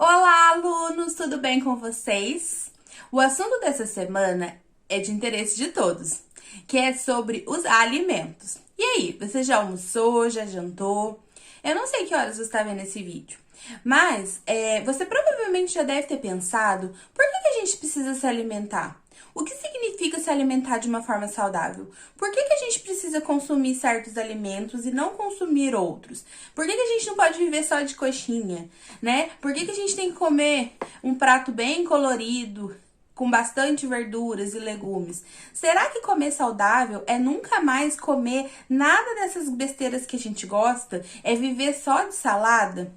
Olá, alunos, tudo bem com vocês? O assunto dessa semana é de interesse de todos, que é sobre os alimentos. E aí, você já almoçou, já jantou? Eu não sei que horas você está vendo esse vídeo, mas você provavelmente já deve ter pensado por que a gente precisa se alimentar? O que significa se alimentar de uma forma saudável? Por que a gente precisa consumir certos alimentos e não consumir outros? Por que a gente não pode viver só de coxinha, né? Por que a gente tem que comer um prato bem colorido, com bastante verduras e legumes? Será que comer saudável é nunca mais comer nada dessas besteiras que a gente gosta? É viver só de salada?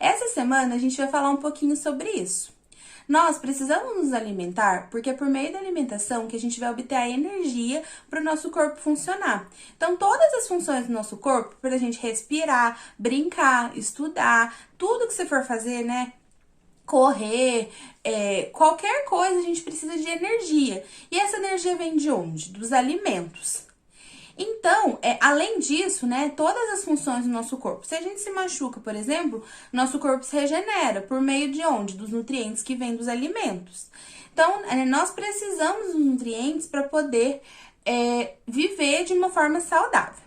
Essa semana a gente vai falar um pouquinho sobre isso. Nós precisamos nos alimentar porque é por meio da alimentação que a gente vai obter a energia para o nosso corpo funcionar. Então, todas as funções do nosso corpo, para a gente respirar, brincar, estudar, tudo que você for fazer, né? Correr, qualquer coisa, a gente precisa de energia. E essa energia vem de onde? Dos alimentos. Então, além disso, né, todas as funções do nosso corpo. Se a gente se machuca, por exemplo, nosso corpo se regenera por meio de onde? Dos nutrientes que vêm dos alimentos. Então, nós precisamos dos nutrientes para poder viver de uma forma saudável.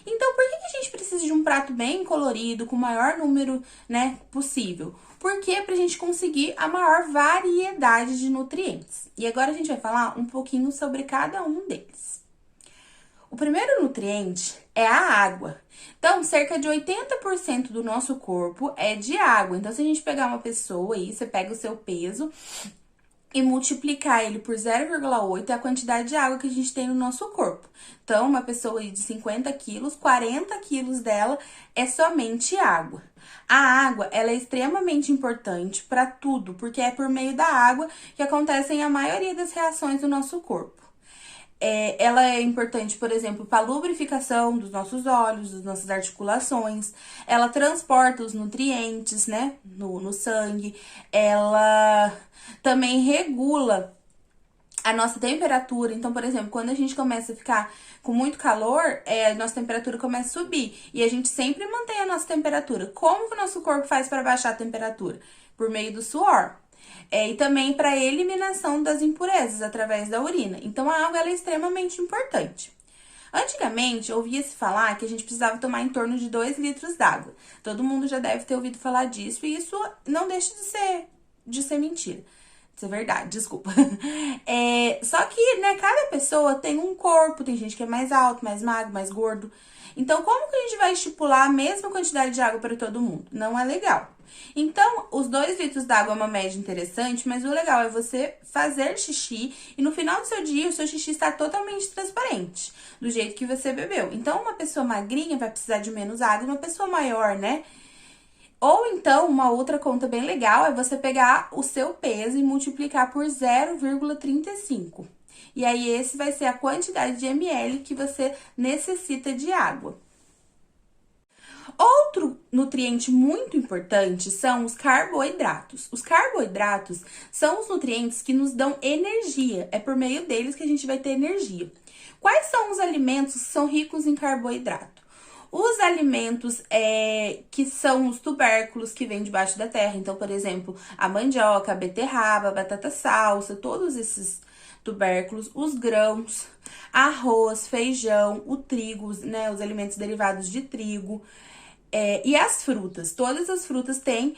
Então, por que a gente precisa de um prato bem colorido, com o maior número, né, possível? Porque é para a gente conseguir a maior variedade de nutrientes. E agora a gente vai falar um pouquinho sobre cada um deles. O primeiro nutriente é a água. Então, cerca de 80% do nosso corpo é de água. Então, se a gente pegar uma pessoa aí, você pega o seu peso e multiplicar ele por 0,8 é a quantidade de água que a gente tem no nosso corpo. Então, uma pessoa de 50 quilos, 40 quilos dela é somente água. A água, ela é extremamente importante para tudo, porque é por meio da água que acontecem a maioria das reações do nosso corpo. Ela é importante, por exemplo, para a lubrificação dos nossos olhos, das nossas articulações. Ela transporta os nutrientes, né, no sangue. Ela também regula a nossa temperatura. Então, por exemplo, quando a gente começa a ficar com muito calor, a nossa temperatura começa a subir. E a gente sempre mantém a nossa temperatura. Como que o nosso corpo faz para baixar a temperatura? Por meio do suor. E também para a eliminação das impurezas através da urina. Então, a água ela é extremamente importante. Antigamente, ouvia-se falar que a gente precisava tomar em torno de 2 litros d'água. Todo mundo já deve ter ouvido falar disso, e isso não deixa de ser mentira. Isso é verdade, desculpa. Só que, né, cada pessoa tem um corpo, tem gente que é mais alto, mais magro, mais gordo. Então, como que a gente vai estipular a mesma quantidade de água para todo mundo? Não é legal. Então, os 2 litros d'água é uma média interessante, mas o legal é você fazer xixi e no final do seu dia o seu xixi está totalmente transparente, do jeito que você bebeu. Então, uma pessoa magrinha vai precisar de menos água, uma pessoa maior, né? Ou então, uma outra conta bem legal é você pegar o seu peso e multiplicar por 0,35. E aí, esse vai ser a quantidade de ml que você necessita de água. Outro nutriente muito importante são os carboidratos. Os carboidratos são os nutrientes que nos dão energia. É por meio deles que a gente vai ter energia. Quais são os alimentos que são ricos em carboidrato? Os alimentos que são os tubérculos que vêm debaixo da terra. Então, por exemplo, a mandioca, a beterraba, a batata salsa, todos esses tubérculos, os grãos, arroz, feijão, o trigo, né, os alimentos derivados de trigo. E as frutas, todas as frutas têm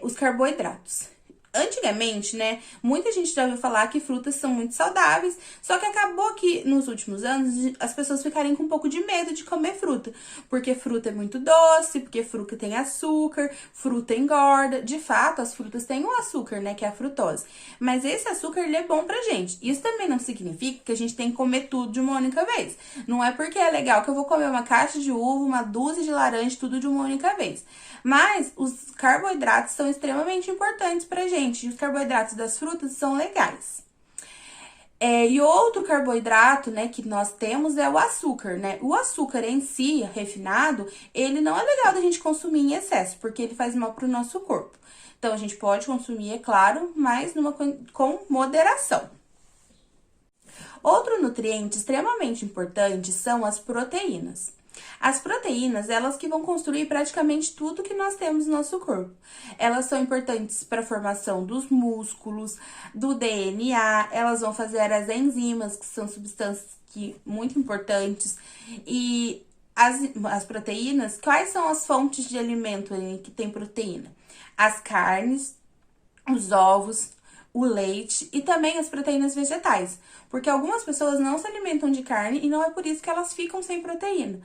os carboidratos. Antigamente, né, muita gente já ouviu falar que frutas são muito saudáveis, só que acabou que nos últimos anos as pessoas ficarem com um pouco de medo de comer fruta, porque fruta é muito doce, porque fruta tem açúcar, fruta engorda. De fato, as frutas têm o açúcar, né, que é a frutose, mas esse açúcar ele é bom pra gente. Isso também não significa que a gente tem que comer tudo de uma única vez. Não é porque é legal que eu vou comer uma caixa de uva, uma dúzia de laranja, tudo de uma única vez. Mas os carboidratos são extremamente importantes pra gente. E os carboidratos das frutas são legais. E outro carboidrato, né, que nós temos é o açúcar, né? O açúcar em si, refinado, ele não é legal da gente consumir em excesso, porque ele faz mal pro nosso corpo. Então, a gente pode consumir, é claro, mas com moderação. Outro nutriente extremamente importante são as proteínas. As proteínas, elas que vão construir praticamente tudo que nós temos no nosso corpo. Elas são importantes para a formação dos músculos, do DNA, elas vão fazer as enzimas, que são substâncias muito importantes. E as proteínas, quais são as fontes de alimento que tem proteína? As carnes, os ovos, o leite e também as proteínas vegetais. Porque algumas pessoas não se alimentam de carne e não é por isso que elas ficam sem proteína.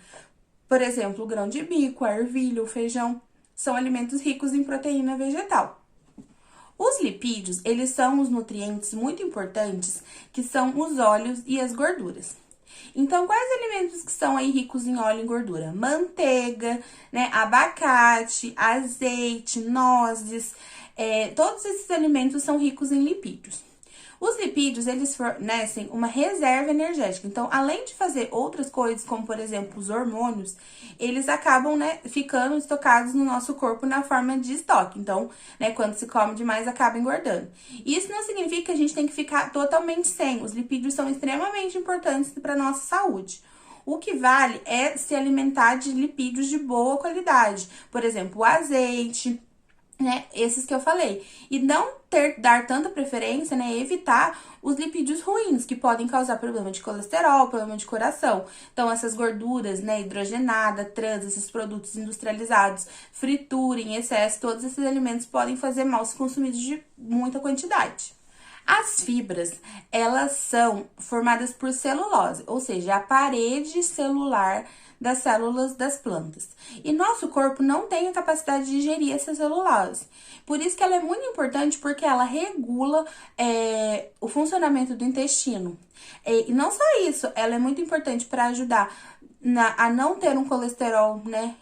Por exemplo, o grão de bico, a ervilha, o feijão, são alimentos ricos em proteína vegetal. Os lipídios, eles são os nutrientes muito importantes, que são os óleos e as gorduras. Então, quais alimentos que são aí ricos em óleo e gordura? Manteiga, né, abacate, azeite, nozes, todos esses alimentos são ricos em lipídios. Os lipídios, eles fornecem uma reserva energética. Então, além de fazer outras coisas, como, por exemplo, os hormônios, eles acabam, né, ficando estocados no nosso corpo na forma de estoque. Então, né, quando se come demais, acaba engordando. Isso não significa que a gente tem que ficar totalmente sem. Os lipídios são extremamente importantes para a nossa saúde. O que vale é se alimentar de lipídios de boa qualidade. Por exemplo, o azeite, né, esses que eu falei. E não dar tanta preferência, né, evitar os lipídios ruins, que podem causar problema de colesterol, problema de coração. Então, essas gorduras, né, hidrogenada, trans, esses produtos industrializados, fritura em excesso, todos esses alimentos podem fazer mal se consumidos de muita quantidade. As fibras, elas são formadas por celulose, ou seja, a parede celular das células das plantas. E nosso corpo não tem a capacidade de digerir essa celulose. Por isso que ela é muito importante, porque ela regula o funcionamento do intestino. E não só isso, ela é muito importante para ajudar a não ter um colesterol, né,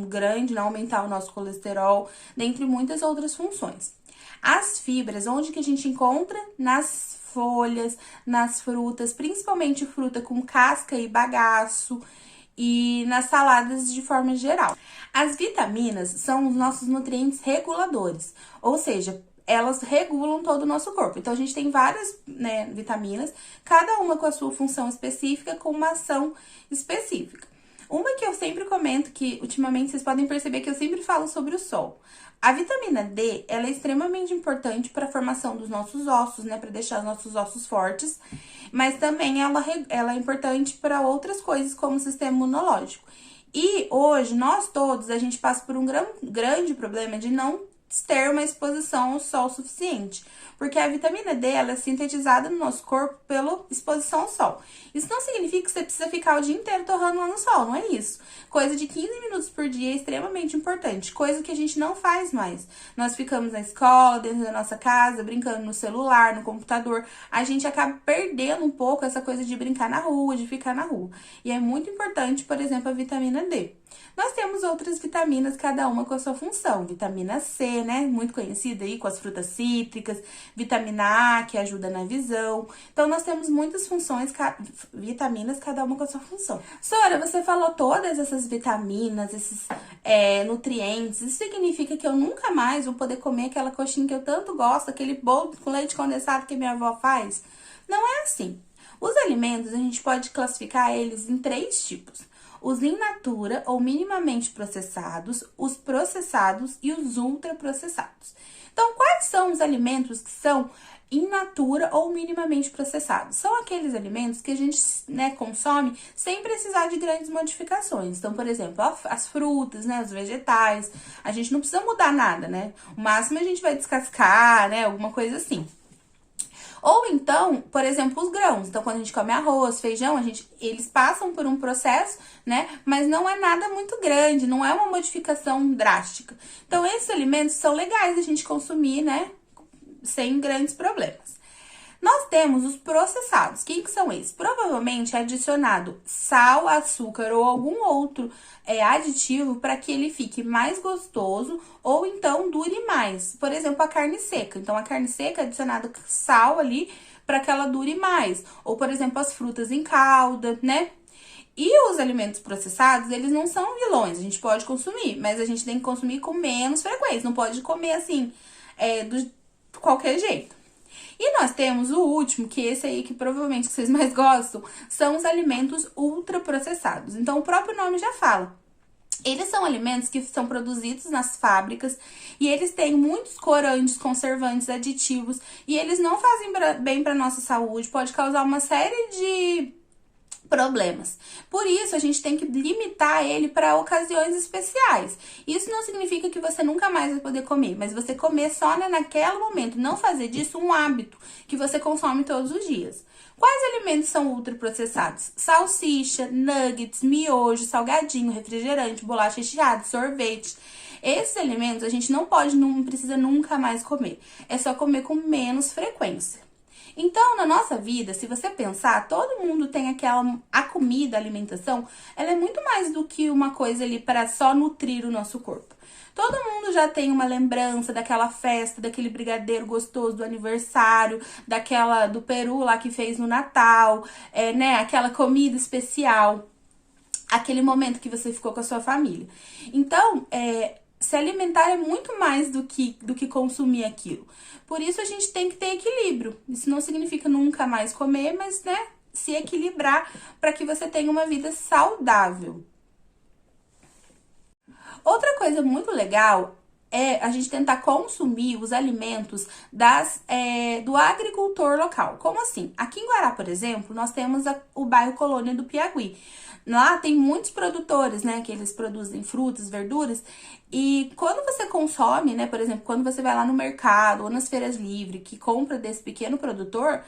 grande, não aumentar o nosso colesterol, dentre muitas outras funções. As fibras, onde que a gente encontra? Nas folhas, nas frutas, principalmente fruta com casca e bagaço, e nas saladas de forma geral. As vitaminas são os nossos nutrientes reguladores, ou seja, elas regulam todo o nosso corpo. Então, a gente tem várias, né, vitaminas, cada uma com a sua função específica, com uma ação específica. Uma que eu sempre comento, que ultimamente vocês podem perceber que eu sempre falo sobre o sol. A vitamina D, ela é extremamente importante para a formação dos nossos ossos, né, para deixar os nossos ossos fortes, mas também ela é importante para outras coisas, como o sistema imunológico. E hoje, nós todos, a gente passa por um grande problema de não ter uma exposição ao sol suficiente, porque a vitamina D, ela é sintetizada no nosso corpo pela exposição ao sol. Isso não significa que você precisa ficar o dia inteiro torrando lá no sol, não é isso. Coisa de 15 minutos por dia é extremamente importante, coisa que a gente não faz mais. Nós ficamos na escola, dentro da nossa casa, brincando no celular, no computador, a gente acaba perdendo um pouco essa coisa de brincar na rua, de ficar na rua. E é muito importante, por exemplo, a vitamina D. Nós temos outras vitaminas, cada uma com a sua função. Vitamina C, né? Muito conhecida aí com as frutas cítricas. Vitamina A, que ajuda na visão. Então, nós temos muitas funções, vitaminas, cada uma com a sua função. Sora, você falou todas essas vitaminas, esses nutrientes. Isso significa que eu nunca mais vou poder comer aquela coxinha que eu tanto gosto, aquele bolo com leite condensado que minha avó faz? Não é assim. Os alimentos, a gente pode classificar eles em 3 tipos. Os in natura ou minimamente processados, os processados e os ultraprocessados. Então, quais são os alimentos que são in natura ou minimamente processados? São aqueles alimentos que a gente, né, consome sem precisar de grandes modificações. Então, por exemplo, as frutas, né, os vegetais, a gente não precisa mudar nada, né? O máximo a gente vai descascar, né, alguma coisa assim. Ou então, por exemplo, os grãos. Então, quando a gente come arroz, feijão, eles passam por um processo, né? Mas não é nada muito grande, não é uma modificação drástica. Então, esses alimentos são legais a gente consumir, né? Sem grandes problemas. Nós temos os processados. Quem que são esses? Provavelmente é adicionado sal, açúcar ou algum outro aditivo para que ele fique mais gostoso ou então dure mais. Por exemplo, a carne seca. Então, a carne seca é adicionado sal ali para que ela dure mais. Ou, por exemplo, as frutas em calda, né? E os alimentos processados, eles não são vilões. A gente pode consumir, mas a gente tem que consumir com menos frequência. Não pode comer assim, de qualquer jeito. E nós temos o último, que esse aí que provavelmente vocês mais gostam, são os alimentos ultraprocessados. Então, o próprio nome já fala. Eles são alimentos que são produzidos nas fábricas e eles têm muitos corantes, conservantes, aditivos e eles não fazem bem para nossa saúde, pode causar uma série de problemas. Por isso, a gente tem que limitar ele para ocasiões especiais. Isso não significa que você nunca mais vai poder comer, mas você comer só naquele momento, não fazer disso um hábito que você consome todos os dias. Quais alimentos são ultraprocessados? Salsicha, nuggets, miojo, salgadinho, refrigerante, bolacha recheada, sorvete. Esses alimentos a gente não precisa nunca mais comer. É só comer com menos frequência. Então, na nossa vida, se você pensar, todo mundo tem a comida, a alimentação, ela é muito mais do que uma coisa ali para só nutrir o nosso corpo. Todo mundo já tem uma lembrança daquela festa, daquele brigadeiro gostoso do aniversário, do peru lá que fez no Natal, né? Aquela comida especial, aquele momento que você ficou com a sua família. Então, se alimentar é muito mais do que consumir aquilo. Por isso a gente tem que ter equilíbrio. Isso não significa nunca mais comer, mas, né, se equilibrar para que você tenha uma vida saudável. Outra coisa muito legal é a gente tentar consumir os alimentos do agricultor local. Como assim? Aqui em Guará, por exemplo, nós temos o bairro Colônia do Piauí. Lá tem muitos produtores, né, que eles produzem frutas, verduras, e quando você consome, né, por exemplo, quando você vai lá no mercado ou nas feiras livres, que compra desse pequeno produtor,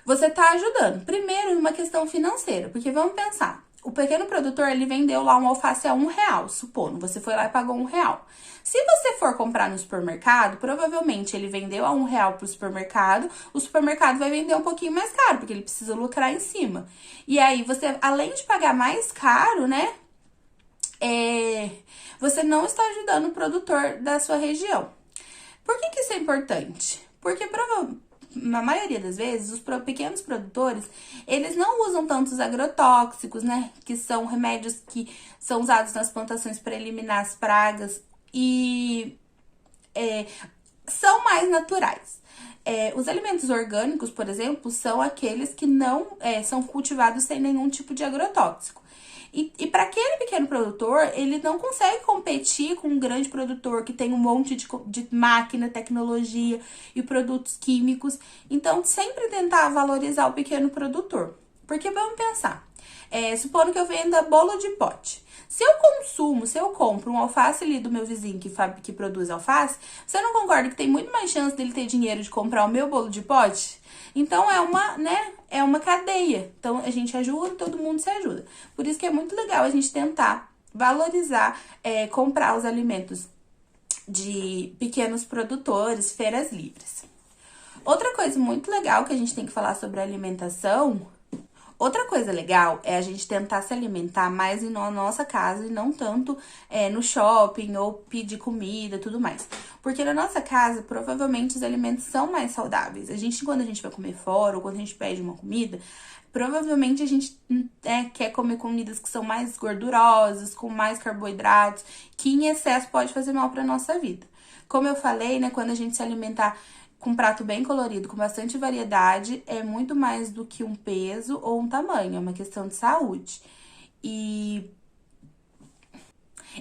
você tá ajudando. Primeiro, numa questão financeira, porque vamos pensar, o pequeno produtor, ele vendeu lá um alface a R$1, supondo, você foi lá e pagou R$1. Se você for comprar no supermercado, provavelmente ele vendeu a R$1 pro supermercado, o supermercado vai vender um pouquinho mais caro, porque ele precisa lucrar em cima. E aí, você, além de pagar mais caro, né, você não está ajudando o produtor da sua região. Por que isso é importante? Porque na maioria das vezes, os pequenos produtores, eles não usam tantos agrotóxicos, né? Que são remédios que são usados nas plantações para eliminar as pragas e são mais naturais. Os alimentos orgânicos, por exemplo, são aqueles que não são cultivados sem nenhum tipo de agrotóxico. E para aquele pequeno produtor, ele não consegue competir com um grande produtor que tem um monte de máquina, tecnologia e produtos químicos. Então, sempre tentar valorizar o pequeno produtor. Porque vamos pensar, supondo que eu venda bolo de pote. Se eu compro um alface ali do meu vizinho que produz alface, você não concorda que tem muito mais chance dele ter dinheiro de comprar o meu bolo de pote? Então, é uma cadeia. Então, a gente ajuda, todo mundo se ajuda. Por isso que é muito legal a gente tentar valorizar, comprar os alimentos de pequenos produtores, feiras livres. Outra coisa muito legal que a gente tem que falar sobre alimentação... Outra coisa legal é a gente tentar se alimentar mais na nossa casa e não tanto no shopping ou pedir comida e tudo mais. Porque na nossa casa, provavelmente, os alimentos são mais saudáveis. Quando a gente vai comer fora ou quando a gente pede uma comida, provavelmente a gente quer comer comidas que são mais gordurosas, com mais carboidratos, que em excesso pode fazer mal para nossa vida. Como eu falei, né, quando a gente se alimentar com um prato bem colorido, com bastante variedade, é muito mais do que um peso ou um tamanho, é uma questão de saúde.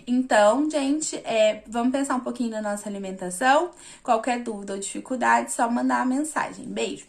Então, gente, vamos pensar um pouquinho na nossa alimentação. Qualquer dúvida ou dificuldade, só mandar uma mensagem. Beijo!